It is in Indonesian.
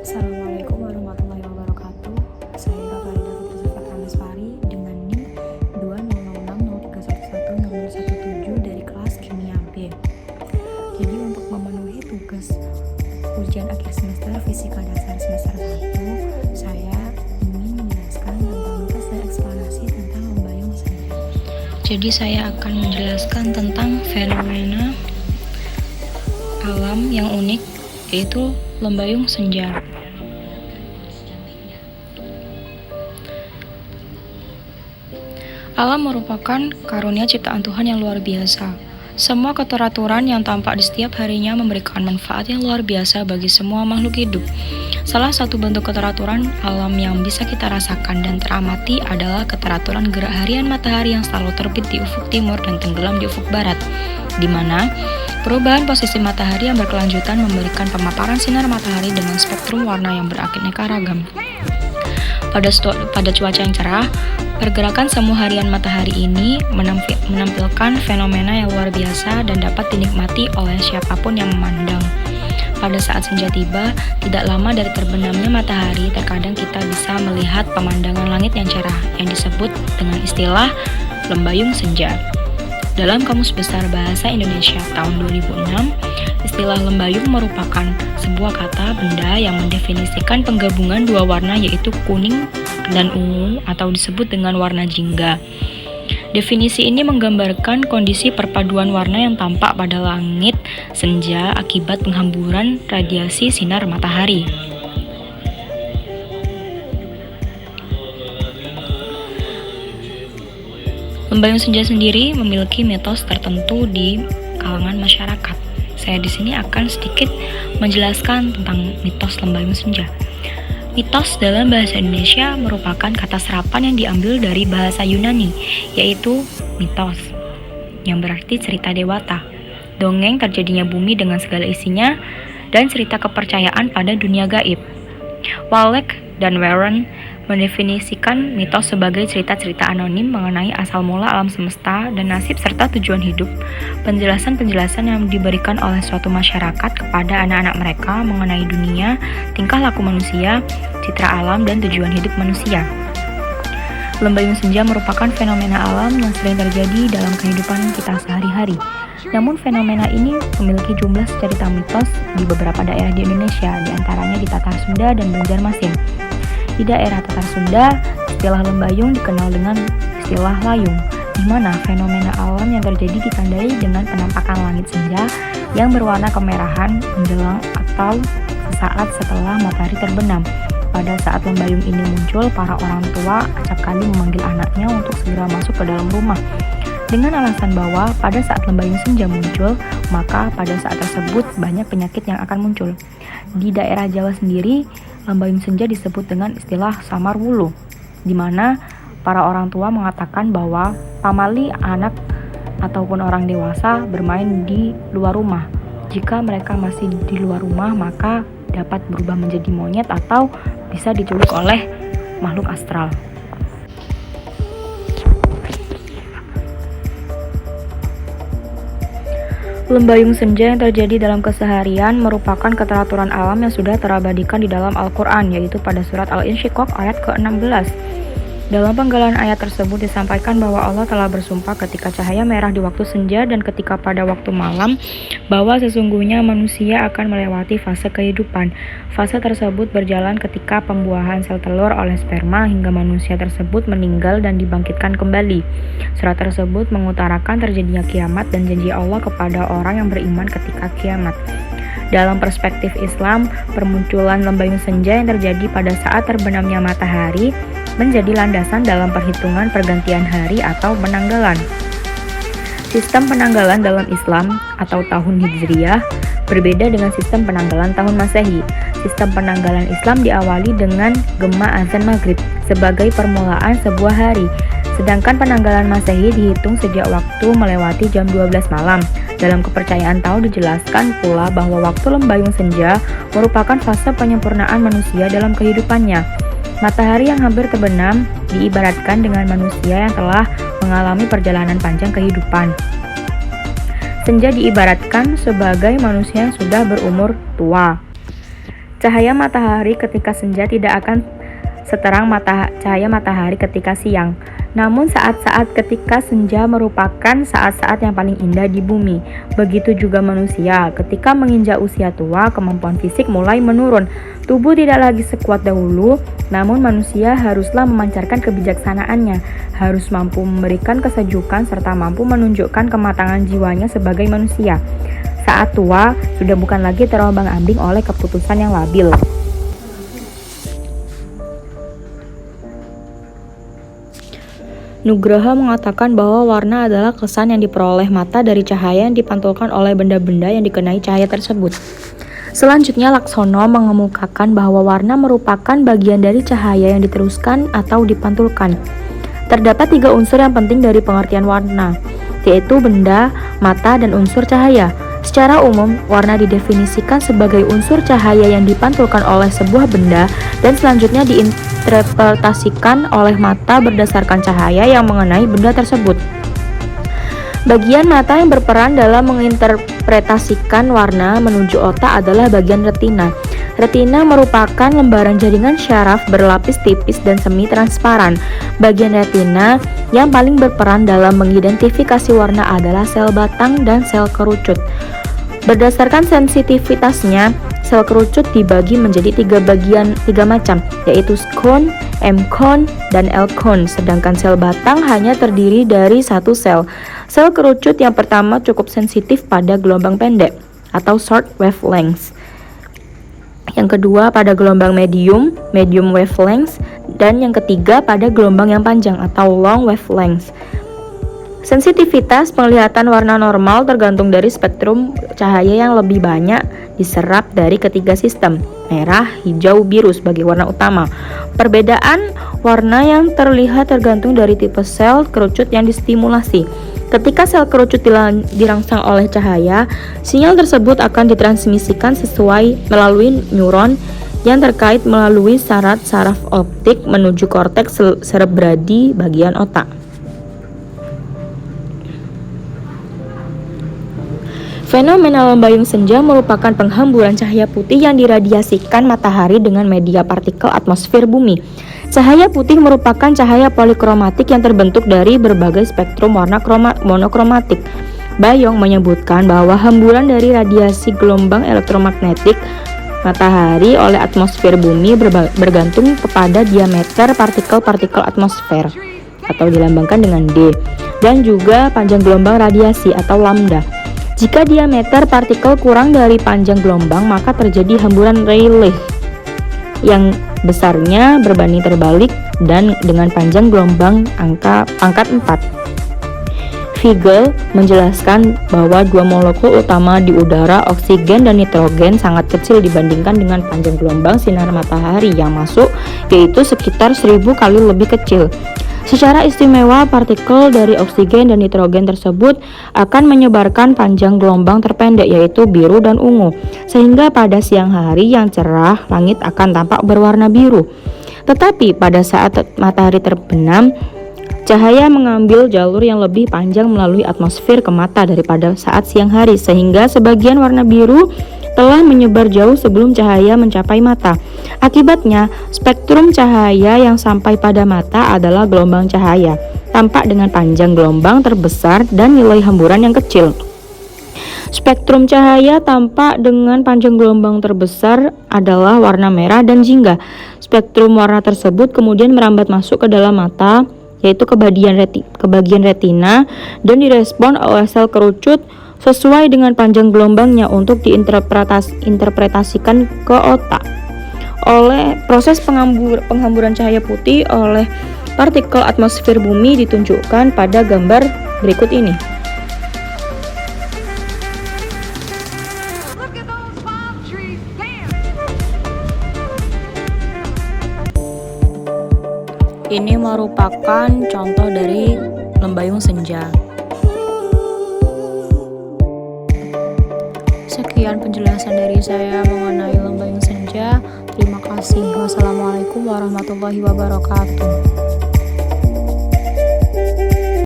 Assalamualaikum warahmatullahi wabarakatuh. Saya Rafaida Fitri Zafar Lestari dengan NIM 20060311017 dari kelas Kimia B. Jadi untuk memenuhi tugas ujian akhir semester Fisika Dasar semester 1, saya ingin menjelaskan tentang mitos dan eksplanasi tentang lembayung senja. Jadi saya akan menjelaskan tentang fenomena alam yang unik, yaitu lembayung senja. Alam merupakan karunia ciptaan Tuhan yang luar biasa. Semua keteraturan yang tampak di setiap harinya memberikan manfaat yang luar biasa bagi semua makhluk hidup. Salah satu bentuk keteraturan alam yang bisa kita rasakan dan teramati adalah keteraturan gerak harian matahari yang selalu terbit di ufuk timur dan tenggelam di ufuk barat, di mana perubahan posisi matahari yang berkelanjutan memberikan pemaparan sinar matahari dengan spektrum warna yang beraneka ragam. Pada cuaca yang cerah, pergerakan semu harian matahari ini menampilkan fenomena yang luar biasa dan dapat dinikmati oleh siapapun yang memandang. Pada saat senja tiba, tidak lama dari terbenamnya matahari, terkadang kita bisa melihat pemandangan langit yang cerah yang disebut dengan istilah lembayung senja. Dalam Kamus Besar Bahasa Indonesia tahun 2006, istilah lembayung merupakan sebuah kata benda yang mendefinisikan penggabungan dua warna, yaitu kuning dan ungu atau disebut dengan warna jingga. Definisi ini menggambarkan kondisi perpaduan warna yang tampak pada langit senja akibat penghamburan radiasi sinar matahari. Lembayung senja sendiri memiliki mitos tertentu di kalangan masyarakat. Saya di sini akan sedikit menjelaskan tentang mitos lembayung senja. Mitos dalam bahasa Indonesia merupakan kata serapan yang diambil dari bahasa Yunani, yaitu mitos, yang berarti cerita dewata, dongeng terjadinya bumi dengan segala isinya, dan cerita kepercayaan pada dunia gaib. Wallace dan Warren mendefinisikan mitos sebagai cerita-cerita anonim mengenai asal mula alam semesta dan nasib serta tujuan hidup. Penjelasan-penjelasan yang diberikan oleh suatu masyarakat kepada anak-anak mereka mengenai dunia, tingkah laku manusia, citra alam, dan tujuan hidup manusia. Lembayung senja merupakan fenomena alam yang sering terjadi dalam kehidupan kita sehari-hari. Namun fenomena ini memiliki jumlah cerita mitos di beberapa daerah di Indonesia, diantaranya di Tatar Sunda dan Banjarmasin. Di daerah Tatar Sunda, istilah lembayung dikenal dengan istilah layung, di mana fenomena alam yang terjadi ditandai dengan penampakan langit senja yang berwarna kemerahan menjelang atau sesaat setelah matahari terbenam. Pada saat lembayung ini muncul, para orang tua acap kali memanggil anaknya untuk segera masuk ke dalam rumah, dengan alasan bahwa pada saat lembayung senja muncul, maka pada saat tersebut banyak penyakit yang akan muncul. Di daerah Jawa sendiri, lembayung senja disebut dengan istilah samar wuluh, di mana para orang tua mengatakan bahwa pamali anak ataupun orang dewasa bermain di luar rumah. Jika mereka masih di luar rumah, maka dapat berubah menjadi monyet atau bisa diculik oleh makhluk astral. Lembayung senja yang terjadi dalam keseharian merupakan keteraturan alam yang sudah terabadikan di dalam Al-Quran, yaitu pada surat Al-Insyiqaq ayat ke-16. Dalam penggalan ayat tersebut disampaikan bahwa Allah telah bersumpah ketika cahaya merah di waktu senja dan ketika pada waktu malam, bahwa sesungguhnya manusia akan melewati fase kehidupan. Fase tersebut berjalan ketika pembuahan sel telur oleh sperma hingga manusia tersebut meninggal dan dibangkitkan kembali. Surat tersebut mengutarakan terjadinya kiamat dan janji Allah kepada orang yang beriman ketika kiamat. Dalam perspektif Islam, permunculan lembayung senja yang terjadi pada saat terbenamnya matahari menjadi landasan dalam perhitungan pergantian hari atau penanggalan. Sistem penanggalan dalam Islam atau tahun Hijriyah berbeda dengan sistem penanggalan tahun Masehi. Sistem penanggalan Islam diawali dengan gema azan maghrib sebagai permulaan sebuah hari, sedangkan penanggalan Masehi dihitung sejak waktu melewati jam 12 malam. Dalam kepercayaan Tao dijelaskan pula bahwa waktu lembayung senja merupakan fase penyempurnaan manusia dalam kehidupannya. Matahari yang hampir terbenam diibaratkan dengan manusia yang telah mengalami perjalanan panjang kehidupan. Senja diibaratkan sebagai manusia yang sudah berumur tua. Cahaya matahari ketika senja tidak akan seterang cahaya matahari ketika siang. Namun saat-saat ketika senja merupakan saat-saat yang paling indah di bumi. Begitu juga manusia, ketika menginjak usia tua, kemampuan fisik mulai menurun. Tubuh tidak lagi sekuat dahulu, namun manusia haruslah memancarkan kebijaksanaannya, harus mampu memberikan kesejukan serta mampu menunjukkan kematangan jiwanya sebagai manusia. Saat tua, sudah bukan lagi terombang-ambing oleh keputusan yang labil. Nugroho mengatakan bahwa warna adalah kesan yang diperoleh mata dari cahaya yang dipantulkan oleh benda-benda yang dikenai cahaya tersebut. Selanjutnya, Laksono mengemukakan bahwa warna merupakan bagian dari cahaya yang diteruskan atau dipantulkan. Terdapat 3 unsur yang penting dari pengertian warna, yaitu benda, mata, dan unsur cahaya. Secara umum, warna didefinisikan sebagai unsur cahaya yang dipantulkan oleh sebuah benda dan selanjutnya diinterpretasikan oleh mata berdasarkan cahaya yang mengenai benda tersebut. Bagian mata yang berperan dalam menginterpretasikan warna menuju otak adalah bagian retina. Retina merupakan lembaran jaringan syaraf berlapis tipis dan semi transparan. Bagian retina yang paling berperan dalam mengidentifikasi warna adalah sel batang dan sel kerucut. Berdasarkan sensitivitasnya, sel kerucut dibagi menjadi 3 macam, yaitu S-cone, M-cone, dan L-cone, sedangkan sel batang hanya terdiri dari 1 sel. Sel kerucut yang pertama cukup sensitif pada gelombang pendek atau short wavelength. Yang kedua pada gelombang medium wavelength, dan yang ketiga pada gelombang yang panjang atau long wavelength. Sensitivitas penglihatan warna normal tergantung dari spektrum cahaya yang lebih banyak diserap dari ketiga sistem, merah, hijau, biru sebagai warna utama. Perbedaan warna yang terlihat tergantung dari tipe sel kerucut yang distimulasi. Ketika sel kerucut dirangsang oleh cahaya, sinyal tersebut akan ditransmisikan melalui neuron yang terkait melalui saraf optik menuju korteks serebradi bagian otak. Fenomena lembayung senja merupakan penghamburan cahaya putih yang diradiasikan matahari dengan media partikel atmosfer bumi. Cahaya putih merupakan cahaya polikromatik yang terbentuk dari berbagai spektrum warna monokromatik. Bayong menyebutkan bahwa hamburan dari radiasi gelombang elektromagnetik matahari oleh atmosfer bumi bergantung kepada diameter partikel-partikel atmosfer atau dilambangkan dengan D, dan juga panjang gelombang radiasi atau lambda. Jika diameter partikel kurang dari panjang gelombang, maka terjadi hamburan Rayleigh yang besarnya berbanding terbalik dan dengan panjang gelombang pangkat 4. Figel menjelaskan bahwa 2 molekul utama di udara, oksigen dan nitrogen, sangat kecil dibandingkan dengan panjang gelombang sinar matahari yang masuk, yaitu sekitar 1000 kali lebih kecil. Secara istimewa, partikel dari oksigen dan nitrogen tersebut akan menyebarkan panjang gelombang terpendek, yaitu biru dan ungu, sehingga pada siang hari yang cerah, langit akan tampak berwarna biru. Tetapi pada saat matahari terbenam, cahaya mengambil jalur yang lebih panjang melalui atmosfer ke mata daripada saat siang hari, sehingga sebagian warna biru telah menyebar jauh sebelum cahaya mencapai mata. Akibatnya, spektrum cahaya yang sampai pada mata adalah gelombang cahaya, tampak dengan panjang gelombang terbesar dan nilai hamburan yang kecil. Spektrum cahaya tampak dengan panjang gelombang terbesar adalah warna merah dan jingga. Spektrum warna tersebut kemudian merambat masuk ke dalam mata, yaitu ke bagian retina, dan direspon oleh sel kerucut sesuai dengan panjang gelombangnya untuk diinterpretasikan ke otak. Oleh proses penghamburan cahaya putih oleh partikel atmosfer bumi ditunjukkan pada gambar berikut ini. Ini merupakan contoh dari lembayung senja. Sekian penjelasan dari saya mengenai lembayung senja. Terima kasih. Wassalamualaikum warahmatullahi wabarakatuh.